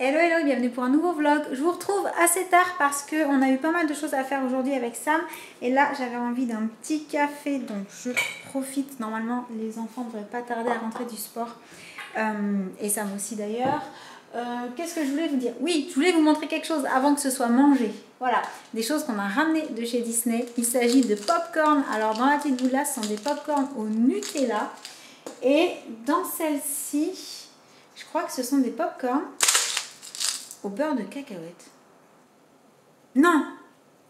Hello hello, bienvenue pour un nouveau vlog. Je vous retrouve assez tard parce qu'on a eu pas mal de choses à faire aujourd'hui avec Sam. Et là j'avais envie d'un petit café, donc je profite. Normalement les enfants ne devraient pas tarder à rentrer du sport. Et Sam aussi d'ailleurs. Qu'est-ce que je voulais vous dire? Oui, je voulais vous montrer quelque chose avant que ce soit mangé. Voilà, des choses qu'on a ramenées de chez Disney. Il s'agit de popcorn. Alors dans la petite boule là, ce sont des popcorn au Nutella. Et dans celle-ci, je crois que ce sont des popcorn au beurre de cacahuète. Non,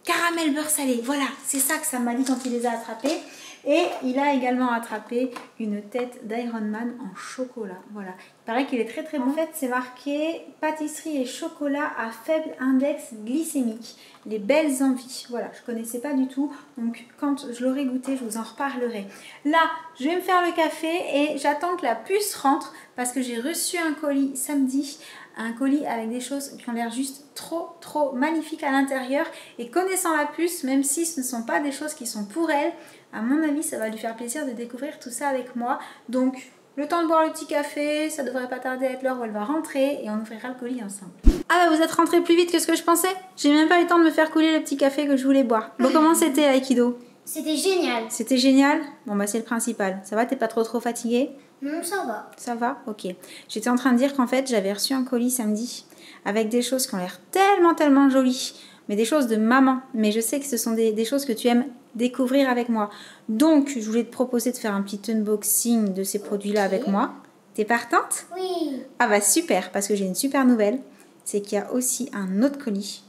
caramel beurre salé. Voilà, c'est ça que Sam m'a dit quand il les a attrapés. Et il a également attrapé une tête d'Iron Man en chocolat. Voilà, il paraît qu'il est très très bon. En fait, c'est marqué pâtisserie et chocolat à faible index glycémique. Les belles envies. Voilà, je connaissais pas du tout. Donc quand je l'aurai goûté, je vous en reparlerai. Là, je vais me faire le café et j'attends que la puce rentre parce que j'ai reçu un colis samedi. Un colis avec des choses qui ont l'air juste trop magnifiques à l'intérieur. Et connaissant la puce, même si ce ne sont pas des choses qui sont pour elle, à mon avis, ça va lui faire plaisir de découvrir tout ça avec moi. Donc, le temps de boire le petit café, ça devrait pas tarder à être l'heure où elle va rentrer et on ouvrira le colis ensemble. Ah bah vous êtes rentrés plus vite que ce que je pensais. J'ai même pas eu le temps de me faire couler le petit café que je voulais boire. Bon, comment c'était Aikido? C'était génial. C'était génial? Bon bah c'est le principal. Ça va, t'es pas trop fatiguée? Non, ça va. Ça va? Ok. J'étais en train de dire qu'en fait, j'avais reçu un colis samedi avec des choses qui ont l'air tellement jolies. Mais des choses de maman. Mais je sais que ce sont des choses que tu aimes découvrir avec moi. Donc, je voulais te proposer de faire un petit unboxing de ces produits-là avec moi. T'es partante? Oui. Ah bah super, parce que j'ai une super nouvelle. C'est qu'il y a aussi un autre colis.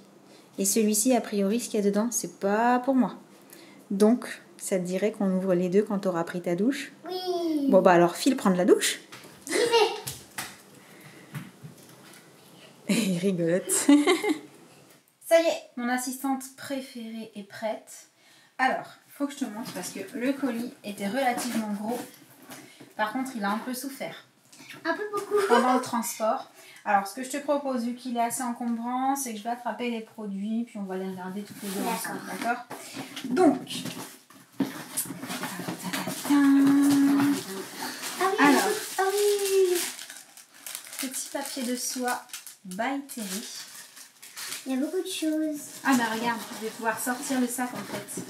Et celui-ci, a priori, ce qu'il y a dedans, c'est pas pour moi. Donc, ça te dirait qu'on ouvre les deux quand tu auras pris ta douche? Oui. Bon bah alors, file prendre la douche. J'y vais. Il rigolote. Ça y est, mon assistante préférée est prête. Alors, il faut que je te montre parce que le colis était relativement gros. Par contre, il a un peu souffert. Un peu beaucoup. Pendant le transport. Alors, ce que je te propose, vu qu'il est assez encombrant, c'est que je vais attraper les produits, puis on va les regarder toutes les deux ensemble, d'accord? Donc, alors, Ah oui. petit papier de soie by Terry. Il y a beaucoup de choses. Ah bah regarde, je vais pouvoir sortir le sac en fait.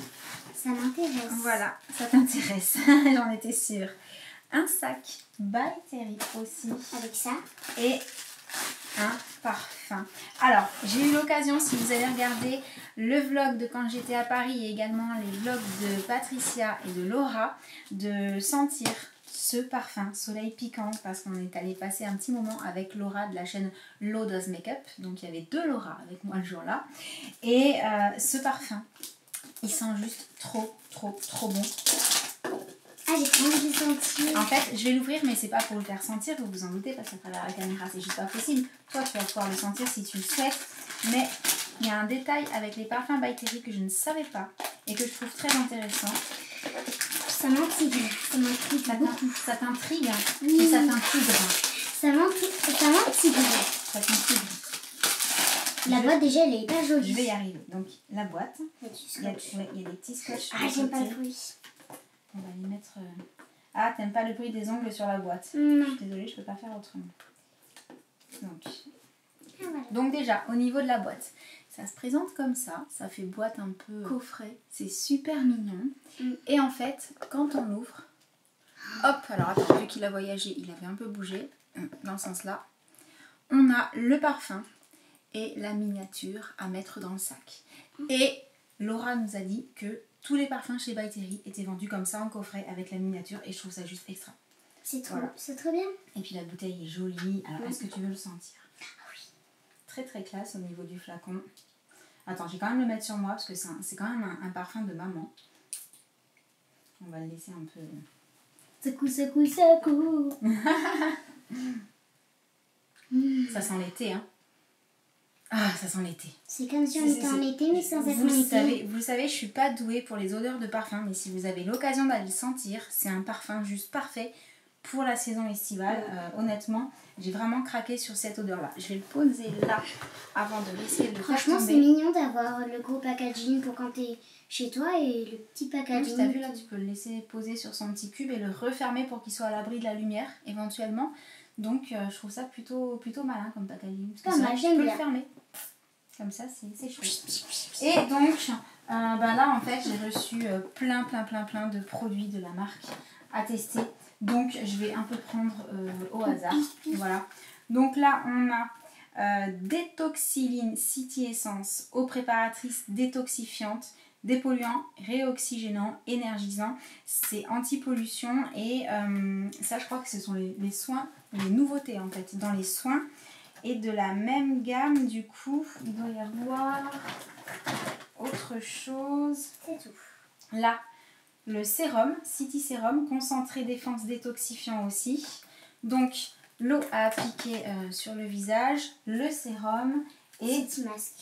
Ça m'intéresse. Voilà, ça t'intéresse, j'en étais sûre. Un sac by Terry aussi. Avec ça. Et un parfum. Alors, j'ai eu l'occasion, si vous avez regardé le vlog de quand j'étais à Paris et également les vlogs de Patricia et de Laura, de sentir ce parfum Soleil Piquant parce qu'on est allé passer un petit moment avec Laura de la chaîne Lo Does Makeup. Donc il y avait deux Laura avec moi le jour-là. Et ce parfum, il sent juste trop bon. Ah, j'ai trop envie de sentir. En fait, je vais l'ouvrir, mais c'est pas pour le faire sentir, vous vous en doutez, parce qu'à travers la caméra, c'est juste pas possible. Toi, tu vas pouvoir le sentir si tu le souhaites. Mais il y a un détail avec les parfums by Terry que je ne savais pas et que je trouve très intéressant. Ça m'intrigue. Ça m'intrigue beaucoup. Ça t'intrigue? Oui. Et ça t'intrigue? Ça m'intrigue. Ça t'intrigue. La boîte déjà, elle est pas jolie. Je vais y arriver. Donc, la boîte. Il y a du scotch. Il y a des petits scotch. Ah, j'aime pas le bruit. On va les mettre... Ah, t'aimes pas le bruit des ongles sur la boîte? Non. Je suis désolée, je peux pas faire autrement. Donc... Ah, voilà. Donc déjà, au niveau de la boîte, ça se présente comme ça. Ça fait boîte un peu coffret. C'est super mignon. Et en fait, quand on l'ouvre... Hop, alors attends, vu qu'il a voyagé, il avait un peu bougé. Dans ce sens-là. On a le parfum et la miniature à mettre dans le sac. Et Laura nous a dit que tous les parfums chez by Terry étaient vendus comme ça en coffret avec la miniature. Et je trouve ça juste extra. C'est trop, voilà. C'est trop bien. Et puis la bouteille est jolie. Alors est-ce que tu veux le sentir? Oui. Très classe au niveau du flacon. Attends, je vais quand même le mettre sur moi parce que c'est quand même un parfum de maman. On va le laisser un peu... Secoue. Ça sent l'été, hein? Ah, ça sent l'été. C'est comme si on était en été, mais sans être en été. Vous le savez, je suis pas douée pour les odeurs de parfum, mais si vous avez l'occasion d'aller le sentir, c'est un parfum juste parfait pour la saison estivale. Honnêtement, j'ai vraiment craqué sur cette odeur-là. Je vais le poser là avant de laisser le faire Franchement, tomber. c'est mignon d'avoir le gros packaging pour quand t'es chez toi et le petit packaging. T'as vu là, tu peux le laisser poser sur son petit cube et le refermer pour qu'il soit à l'abri de la lumière éventuellement. Donc je trouve ça plutôt malin comme packaging. Parce que c'est Ouais, tu j'aime peux bien. le fermer. Comme ça, c'est chouette. Et donc, là, en fait, j'ai reçu plein de produits de la marque à tester. Donc, je vais un peu prendre au hasard. Voilà. Donc là, on a Détoxiline City Essence, eau préparatrice détoxifiante, dépolluant, réoxygénant, énergisant. C'est anti-pollution et ça, je crois que ce sont les soins, les nouveautés en fait, dans les soins. Et de la même gamme, du coup, il doit y avoir autre chose. C'est tout. Là, le sérum, City Sérum, concentré défense détoxifiant aussi. Donc, l'eau à appliquer sur le visage, le sérum et City Mask.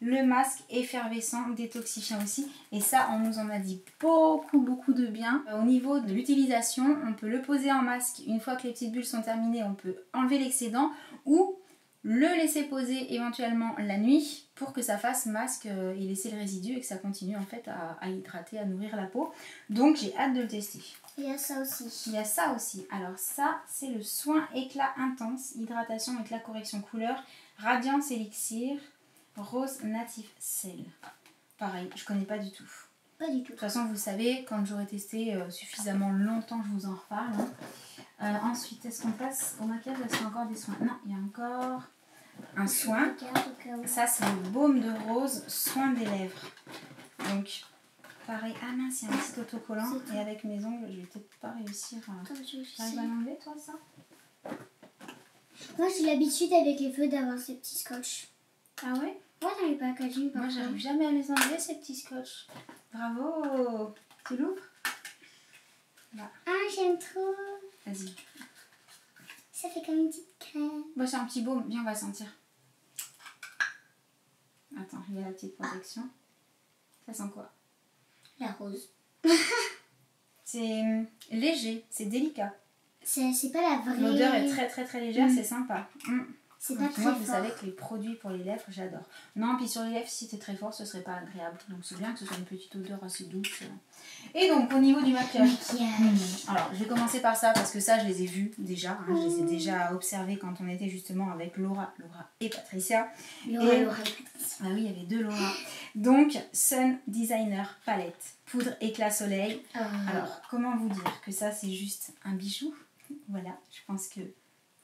le masque effervescent détoxifiant aussi. Et ça, on nous en a dit beaucoup de bien. Au niveau de l'utilisation, on peut le poser en masque. Une fois que les petites bulles sont terminées, on peut enlever l'excédent ou le laisser poser éventuellement la nuit pour que ça fasse masque et laisser le résidu et que ça continue en fait à hydrater, à nourrir la peau. Donc j'ai hâte de le tester. Il y a ça aussi. Il y a ça aussi. Alors ça, c'est le soin éclat intense, hydratation, éclat, correction couleur, radiance élixir, rose natif sel. Pareil, je connais pas du tout. Pas du tout. De toute façon, vous savez, quand j'aurai testé suffisamment longtemps, je vous en reparle. Ensuite, est-ce qu'on passe au maquillage? Est-ce qu'il y a encore des soins? Non, il y a encore un soin. Ça, c'est le baume de rose, soin des lèvres. Donc, pareil. Ah mince, il y a un petit autocollant. Et avec mes ongles, je vais peut-être pas réussir à... T'arrives à l'enlever, toi, ça? Moi, j'ai l'habitude avec les feux d'avoir ces petits scotch. Ah ouais? Ouais, dans les packaging. Moi, j'arrive jamais à les enlever, ces petits scotch. Bravo! Tu l'ouvres? Là. Ah, j'aime trop. Vas-y. Ça fait comme une petite crème. Bon, c'est un petit baume. Viens, on va sentir. Attends, il y a la petite protection. Ça sent quoi? La rose. C'est léger, c'est délicat. C'est pas la vraie. L'odeur est très légère, c'est sympa. C'est pas Donc, très moi, fort. vous savez que les produits pour les lèvres, j'adore. Non, puis sur les lèvres, si c'était très fort, ce serait pas agréable. Donc c'est bien que ce soit une petite odeur assez douce. Et donc, au niveau du maquillage. Alors, je vais commencer par ça parce que ça, je les ai vus déjà. Hein, je les ai déjà observés quand on était justement avec Laura et Patricia. Laura et Ah oui, il y avait deux Laura. Donc, Sun Designer Palette, poudre éclat soleil. Alors, comment vous dire que ça, c'est juste un bijou? Voilà, je pense que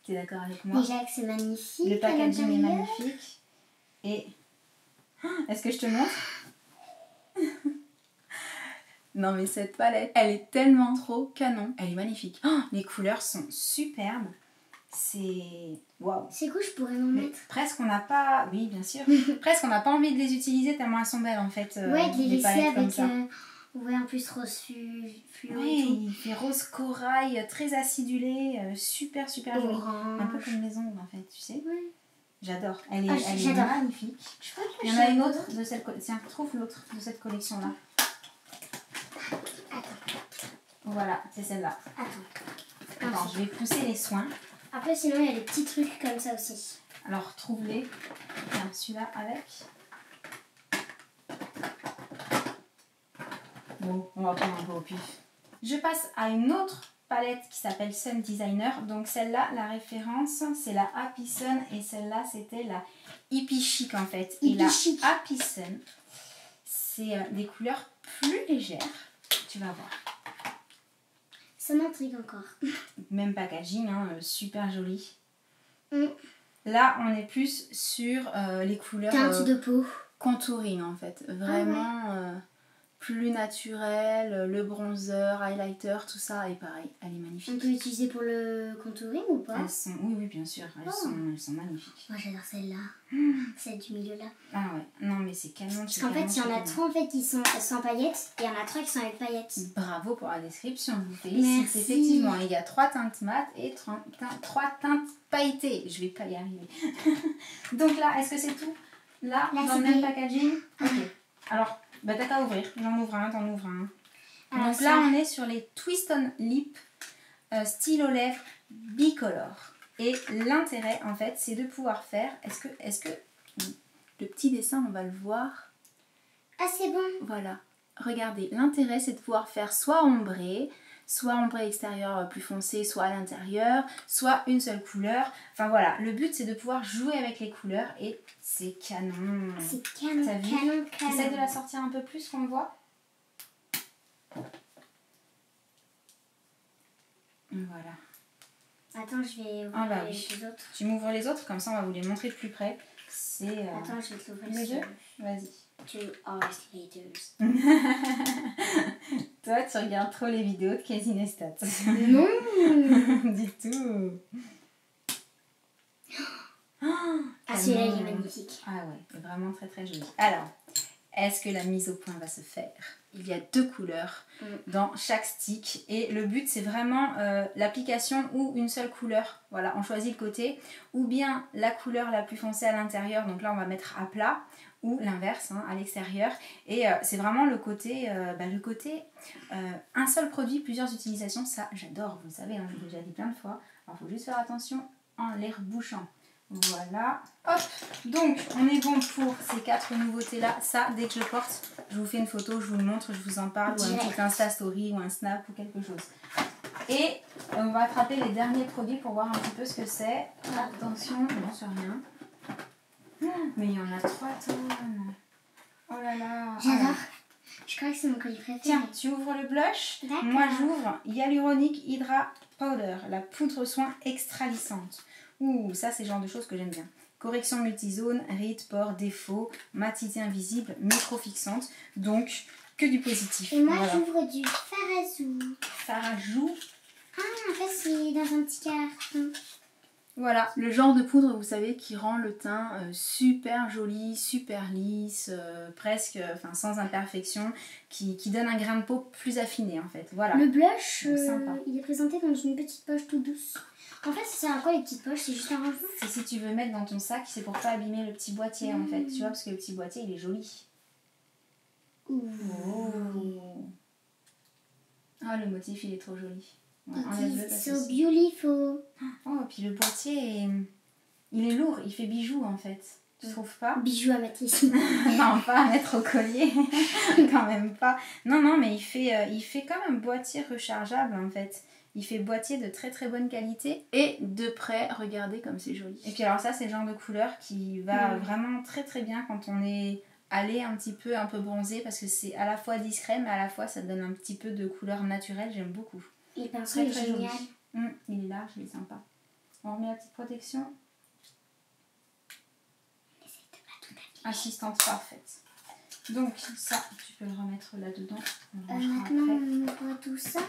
tu es d'accord avec moi. Déjà que c'est magnifique. Le packaging est magnifique. Et... Est-ce que je te montre? Non mais cette palette, elle est tellement trop canon. Elle est magnifique. Les couleurs sont superbes. C'est... Waouh. C'est cool, je pourrais m'en mettre. Presque on n'a pas... Oui, bien sûr. Presque on n'a pas envie de les utiliser tellement elles sont belles en fait. Ouais, de les laisser palettes avec... comme ça. Ouais, en plus rose fluo et Oui, il fait rose corail, très acidulé, super joli. orange. Un peu comme mes ongles en fait, tu sais. Ouais. J'adore. Elle est j'adore. magnifique. Je crois que Il y en a une autre de cette collection. Tiens, trouve l'autre de cette collection-là. Attends. Voilà, c'est celle-là. Attends, je vais pousser les soins. Après, sinon, il y a des petits trucs comme ça aussi. Alors, trouve-les. Tiens, celui-là avec. Bon, on va prendre un peu au pif. Je passe à une autre palette qui s'appelle Sun Designer. Donc celle-là, la référence, c'est la Happy Sun. Et celle-là, c'était la Hippie Chic en fait. Et la Happy Sun, c'est des couleurs plus légères. Tu vas voir. Ça m'intrigue encore. Même packaging, hein, super joli. Là, on est plus sur les couleurs teinte de peau. Contouring en fait. Vraiment plus naturel, le bronzer, highlighter, tout ça. Et pareil, elle est magnifique. On peut l'utiliser pour le contouring ou pas? Elles sont, oui, bien sûr. Elles sont magnifiques. Moi, j'adore celle-là. Celle du milieu là. Ah ouais, non mais c'est canon. Parce qu'en fait, il y en a 3 en fait qui sont sans paillettes et il y en a 3 qui sont avec paillettes. Bravo pour la description, je vous félicite. Merci. Effectivement, il y a 3 teintes mat et 3 teintes pailletées. Je vais pas y arriver. Donc là, est-ce que c'est tout? Là, dans le même packaging? Ok. Alors, bah t'as qu'à ouvrir. J'en ouvre un, t'en ouvres un. Alors, donc là, on est sur les Twist on Lip stylo lèvres bicolore. Et l'intérêt, en fait, c'est de pouvoir faire... Est-ce que le petit dessin, on va le voir? Ah, c'est bon. Voilà. Regardez, l'intérêt, c'est de pouvoir faire soit ombré, soit ombré extérieur plus foncé, soit à l'intérieur, soit une seule couleur. Enfin voilà, le but c'est de pouvoir jouer avec les couleurs et c'est canon. C'est canon, T'as vu? canon. Essaye de la sortir un peu plus qu'on le voit. Voilà. Attends, je vais ouvrir Ah bah les oui. deux autres. Tu m'ouvres les autres, comme ça on va vous les montrer de plus près. C'est... Attends, je vais te l'ouvrir. les deux. Vas-y. 2 hours later. Toi, tu regardes trop les vidéos de Casey Neistat. Non. Du tout. Ah, celui-là, il est magnifique. Ah ouais, vraiment très très joli. Alors, est-ce que la mise au point va se faire? Il y a 2 couleurs dans chaque stick et le but c'est vraiment l'application ou une seule couleur. Voilà, on choisit le côté ou bien la couleur la plus foncée à l'intérieur, donc là on va mettre à plat, ou l'inverse hein, à l'extérieur. Et c'est vraiment le côté, un seul produit, plusieurs utilisations. Ça j'adore, vous le savez, hein, je l'ai déjà dit plein de fois. Alors il faut juste faire attention en les rebouchant. Voilà, hop, donc on est bon pour ces 4 nouveautés là. Ça, dès que je porte, je vous fais une photo, je vous le montre, je vous en parle, ou un petit Insta Story ou un Snap ou quelque chose. Et on va attraper les derniers produits pour voir un petit peu ce que c'est. Attention, non c'est rien. Mais il y en a 3 tonnes. Oh là là. J'adore. Je crois que c'est mon colis préféré. Tiens, tu ouvres le blush. D'accord. Moi j'ouvre Hyaluronic Hydra Powder, la poudre soin extra lissante. Ouh, ça c'est le genre de choses que j'aime bien. Correction multizone, rides, pores, défauts, matité invisible, micro-fixante. Donc, que du positif. Et moi voilà. j'ouvre du Farazou. Farajou. Ah, en fait c'est dans un petit carton. Voilà, le genre de poudre, vous savez, qui rend le teint super joli, super lisse, presque sans imperfection, qui donne un grain de peau plus affiné en fait. Voilà. Le blush, sympa. il est présenté dans une petite poche toute douce. En fait, ça sert à quoi les petites poches? C'est juste un rangement? C'est si tu veux mettre dans ton sac, c'est pour pas abîmer le petit boîtier en fait, tu vois, parce que le petit boîtier il est joli. Ouh. Oh. Ah, le motif il est trop joli. Ouais, It enlève-le is parce so que beautiful. oh, puis le boîtier, il est lourd, il fait bijou en fait. Tu trouves pas? Bijou à Matisse. Non, pas à mettre au collier, quand même pas. Non, mais il fait comme un boîtier rechargeable en fait. Il fait boîtier de très très bonne qualité. Et de près, regardez comme c'est joli. Et puis alors ça, c'est le genre de couleur qui va vraiment très très bien quand on est allé un peu bronzé, parce que c'est à la fois discret, mais à la fois ça donne un petit peu de couleur naturelle. J'aime beaucoup. Et le pinceau Très est très génial. joli. Il est large, il est sympa. On remet la petite protection. Assistante parfaite. Donc ça, tu peux le remettre là-dedans. Maintenant, on ouvre tout ça.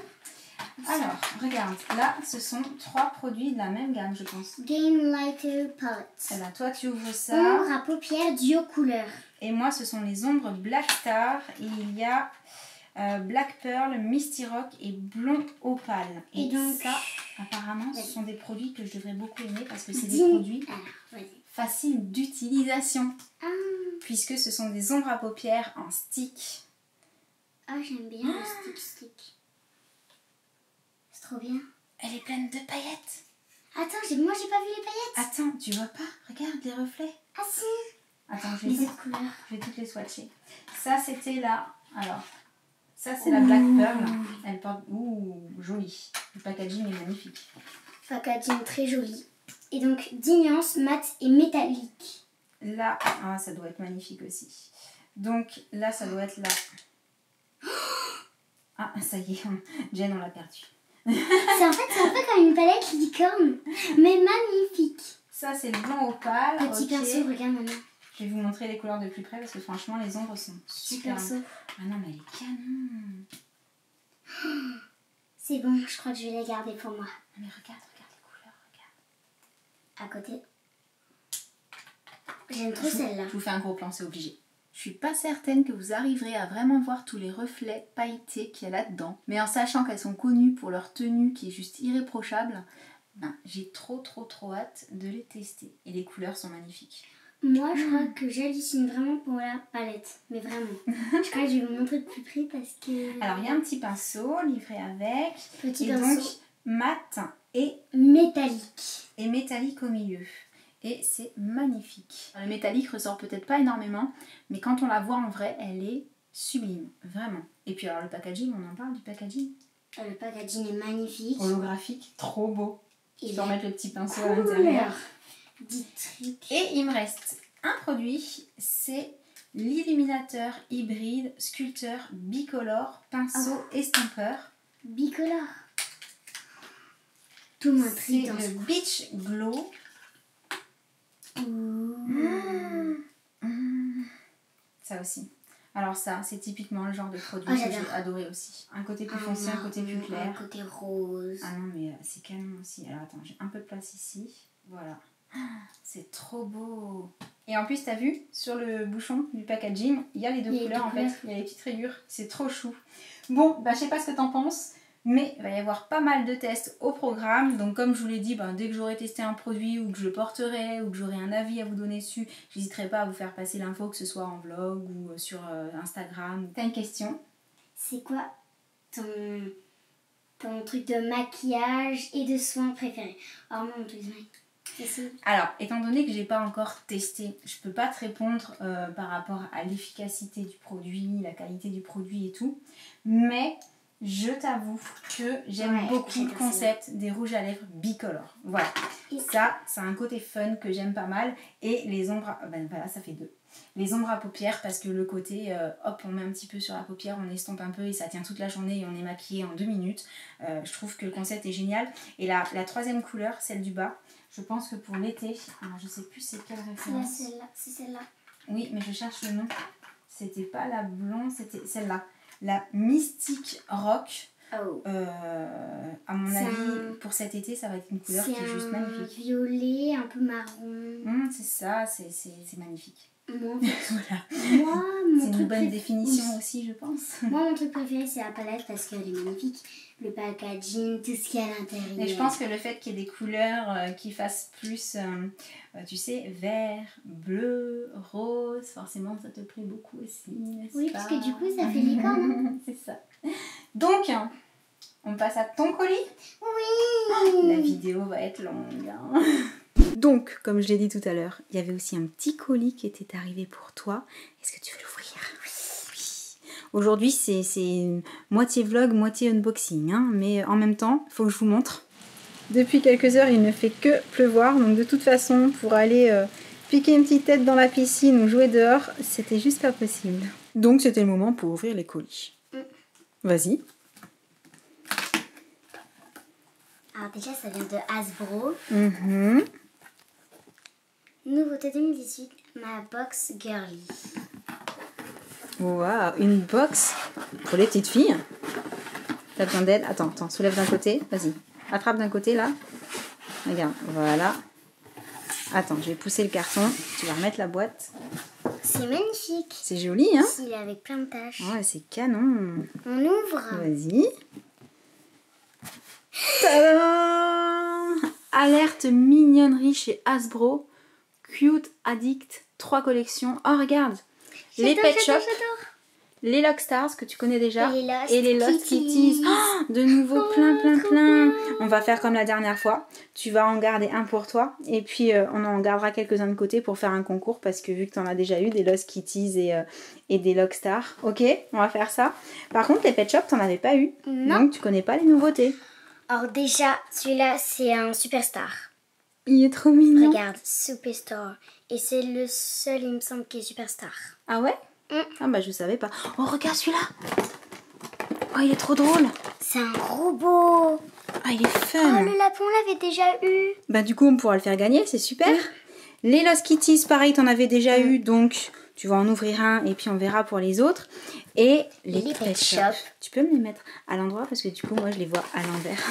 Alors, regarde, là, ce sont 3 produits de la même gamme, je pense. Gain Lighter Palette. Eh ben, toi, tu ouvres ça. Ombre à paupières duo couleur. Et moi, ce sont les ombres Black Star. Et il y a Black Pearl, Misty Rock et Blond Opale. Et donc, ça, apparemment, ce sont des produits que je devrais beaucoup aimer parce que c'est des Dis- produits Alors, vas-y. faciles d'utilisation. Ah, Puisque ce sont des ombres à paupières en stick. ah j'aime bien le stick. C'est trop bien. Elle est pleine de paillettes. Attends, moi j'ai pas vu les paillettes. Attends, tu vois pas? Regarde les reflets. Ah si. Attends, Les autres couleurs. je vais toutes les swatcher. Ça, c'était la... Alors, ça, c'est la Black Pearl. Elle porte... Ouh, jolie. Le packaging est magnifique. Packaging très joli. Et donc, d'ignorance, mat et métallique. Là, ah, ça doit être magnifique aussi. Donc, là, ça doit être la... Ah, ça y est, Jen, on l'a perdu. C'est un peu comme une palette licorne, mais magnifique. Ça, c'est le blond opale. Petit ok. pinceau, regarde maman. Je vais vous montrer les couleurs de plus près parce que franchement, les ombres sont Petit super. pinceau. Ah non, mais elle est canon. C'est bon, je crois que je vais les garder pour moi. Mais regarde les couleurs, regarde. À côté. J'aime trop celle-là. Je vous fais un gros plan, c'est obligé. Je suis pas certaine que vous arriverez à vraiment voir tous les reflets pailletés qu'il y a là-dedans. Mais en sachant qu'elles sont connues pour leur tenue qui est juste irréprochable, j'ai trop hâte de les tester. Et les couleurs sont magnifiques. Moi, je crois que j'hallucine vraiment pour la palette. Mais vraiment. Je crois que je vais vous montrer de plus près parce que... Alors, il y a un petit pinceau livré avec. Petit et pinceau. donc, mat et Métallique. métallique au milieu. Et c'est magnifique. Le métallique ressort peut-être pas énormément, mais quand on la voit en vrai, elle est sublime, vraiment. Et puis alors le packaging, on en parle du packaging? Le packaging est magnifique. Holographique, trop beau. Et Je peux remettre le petit pinceau à couleur. l'intérieur. 10 trucs. Et il me reste un produit, c'est l'illuminateur hybride sculpteur bicolore pinceau estampeur. Bicolore. Tout C'est m'intrigue dans le ce Beach Glow. Ça aussi. Alors ça, c'est typiquement le genre de produit que j'adore. j'ai adoré aussi. Un côté plus foncé, un côté plus clair. Un côté rose. Ah non, mais c'est canon aussi. Alors attends, j'ai un peu de place ici. Voilà. C'est trop beau. Et en plus, t'as vu, sur le bouchon du packaging, il y a les deux couleurs en fait. Il y a les petites rayures. C'est trop chou. Bon, bah je sais pas ce que t'en penses. Mais il va y avoir pas mal de tests au programme. Donc comme je vous l'ai dit, dès que j'aurai testé un produit ou que je le porterai ou que j'aurai un avis à vous donner dessus, j'hésiterai pas à vous faire passer l'info, que ce soit en vlog ou sur Instagram. T'as une question? C'est quoi ton truc de maquillage et de soins préféré? Oh non, mon truc de maquillage. Alors, étant donné que j'ai pas encore testé, je peux pas te répondre par rapport à l'efficacité du produit, la qualité du produit et tout. Mais je t'avoue que j'aime beaucoup le concept des rouges à lèvres bicolores. Voilà. Ça, c'est un côté fun que j'aime pas mal. Et les ombres, voilà, ça fait 2. Les ombres à paupières, parce que le côté, hop, on met un petit peu sur la paupière, on estompe un peu et ça tient toute la journée et on est maquillé en 2 minutes. Je trouve que le concept est génial. Et la troisième couleur, celle du bas, je pense que pour l'été, alors je sais plus c'est quelle référence. C'est celle-là. Oui, mais je cherche le nom. C'était pas la blonde, c'était celle-là. La Mystique Rock. Oh. À mon avis, pour cet été, ça va être une couleur qui est juste magnifique. C'est un violet, un peu marron. C'est ça, c'est magnifique. Moi, Voilà. mon C'est une bonne définition aussi, je pense. Moi, mon truc préféré, c'est la palette parce qu'elle est magnifique. Le packaging, tout ce qu'il y a à l'intérieur. Et je pense que le fait qu'il y ait des couleurs qui fassent plus, tu sais, vert, bleu, rose, forcément ça te plaît beaucoup aussi, n'est-ce Oui, pas? parce que du coup, ça fait licorne. C'est ça. Donc, on passe à ton colis? Oui. La vidéo va être longue. Donc, comme je l'ai dit tout à l'heure, il y avait aussi un petit colis qui était arrivé pour toi. Est-ce que tu veux l'ouvrir? Oui. Aujourd'hui, c'est moitié vlog, moitié unboxing. Mais en même temps, il faut que je vous montre. Depuis quelques heures, il ne fait que pleuvoir. Donc de toute façon, pour aller piquer une petite tête dans la piscine ou jouer dehors, c'était juste pas possible. Donc c'était le moment pour ouvrir les colis. Vas-y. Alors déjà, ça vient de Hasbro. Mhm. Nouveauté 2018, ma box girly. Waouh, une box pour les petites filles. T'as besoin d'aide? Attends, soulève d'un côté. Vas-y, attrape d'un côté là. Regarde, voilà. Attends, je vais pousser le carton. Tu vas remettre la boîte. C'est magnifique. C'est joli, hein? Il est avec plein de taches. Ouais, c'est canon. On ouvre. Vas-y. Tadam! Alerte mignonnerie chez Hasbro. Cute Addict, 3 collections. Oh, regarde! Les Pet Shop, les Lock Stars que tu connais déjà et les Lost Kitties. Oh, de nouveau plein. On va faire comme la dernière fois. Tu vas en garder un pour toi et puis on en gardera quelques-uns de côté pour faire un concours parce que vu que tu en as déjà eu des Lost Kitties et des Lock Stars. Ok, on va faire ça. Par contre, les Pet Shop, t'en avais pas eu. Non. Donc tu connais pas les nouveautés. Alors déjà, celui-là, c'est un superstar. Il est trop mignon. Regarde, Superstar. Et c'est le seul, il me semble, qui est Superstar. Ah ouais? Ah bah je savais pas. Oh regarde celui-là. Oh il est trop drôle. C'est un robot. Ah il est fun. Oh le lapin, on l'avait déjà eu. Bah du coup on pourra le faire gagner, c'est super. Les Lost Kitties, pareil, t'en avais déjà eu, donc tu vas en ouvrir un et puis on verra pour les autres. Et les Pet Shop. Tu peux me les mettre à l'endroit parce que du coup moi je les vois à l'envers.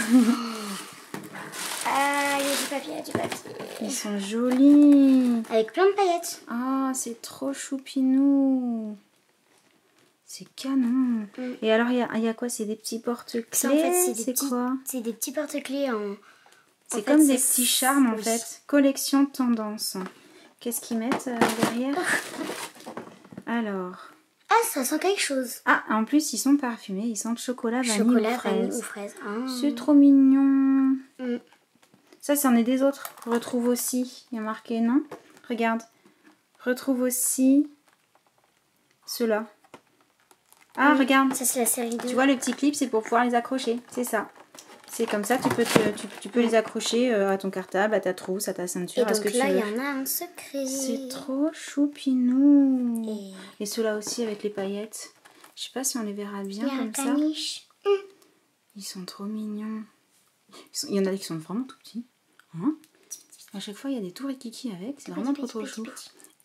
Ah, il y a du papier, Ils sont jolis. Avec plein de paillettes. Ah, c'est trop choupinou. C'est canon. Et alors, il y a quoi? C'est des petits porte-clés? En fait, c'est quoi? C'est des petits porte-clés en... C'est comme des petits charmes, en fait. Collection tendance. Qu'est-ce qu'ils mettent derrière? Alors... Ah, ça sent quelque chose. Ah, en plus, ils sont parfumés. Ils sentent chocolat, vanille ou fraise. Ah. C'est trop mignon. Ça, c'en est des autres. Retrouve aussi. Il y a marqué, non? Regarde. Retrouve aussi ceux-là. Ah, regarde. Ça, c'est la série 2. Tu vois, le petit clip, c'est pour pouvoir les accrocher. C'est ça. C'est comme ça, tu peux les accrocher à ton cartable, à ta trousse, à ta ceinture, Et à ce que donc là, tu il veux. y en a un secret. C'est trop choupinou. Et Et ceux-là aussi avec les paillettes. Je sais pas si on les verra bien il y a un comme ça. caniche. Ils sont trop mignons. Il y en a qui sont vraiment tout petits. Hein, à chaque fois, il y a des tout rikiki avec. C'est vraiment trop chou.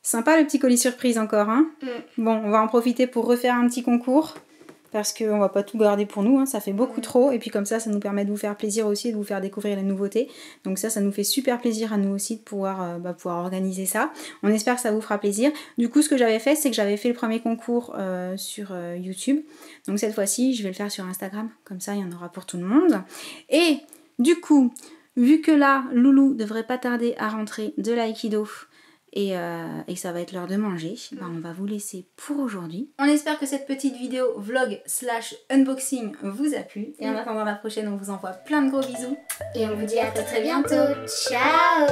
Sympa le petit colis surprise encore. Hein. Bon, on va en profiter pour refaire un petit concours. Parce qu'on va pas tout garder pour nous, hein, ça fait beaucoup trop. Et puis comme ça nous permet de vous faire plaisir aussi et de vous faire découvrir les nouveautés. Donc ça nous fait super plaisir à nous aussi de pouvoir organiser ça. On espère que ça vous fera plaisir. Du coup, ce que j'avais fait, c'est que j'avais fait le premier concours sur YouTube. Donc cette fois-ci, je vais le faire sur Instagram. Comme ça, il y en aura pour tout le monde. Et du coup, vu que là, Loulou devrait pas tarder à rentrer de l'aïkido, et ça va être l'heure de manger, on va vous laisser pour aujourd'hui. On espère que cette petite vidéo vlog / unboxing vous a plu. Et en attendant la prochaine, on vous envoie plein de gros bisous. Et on vous dit à très bientôt. Ciao.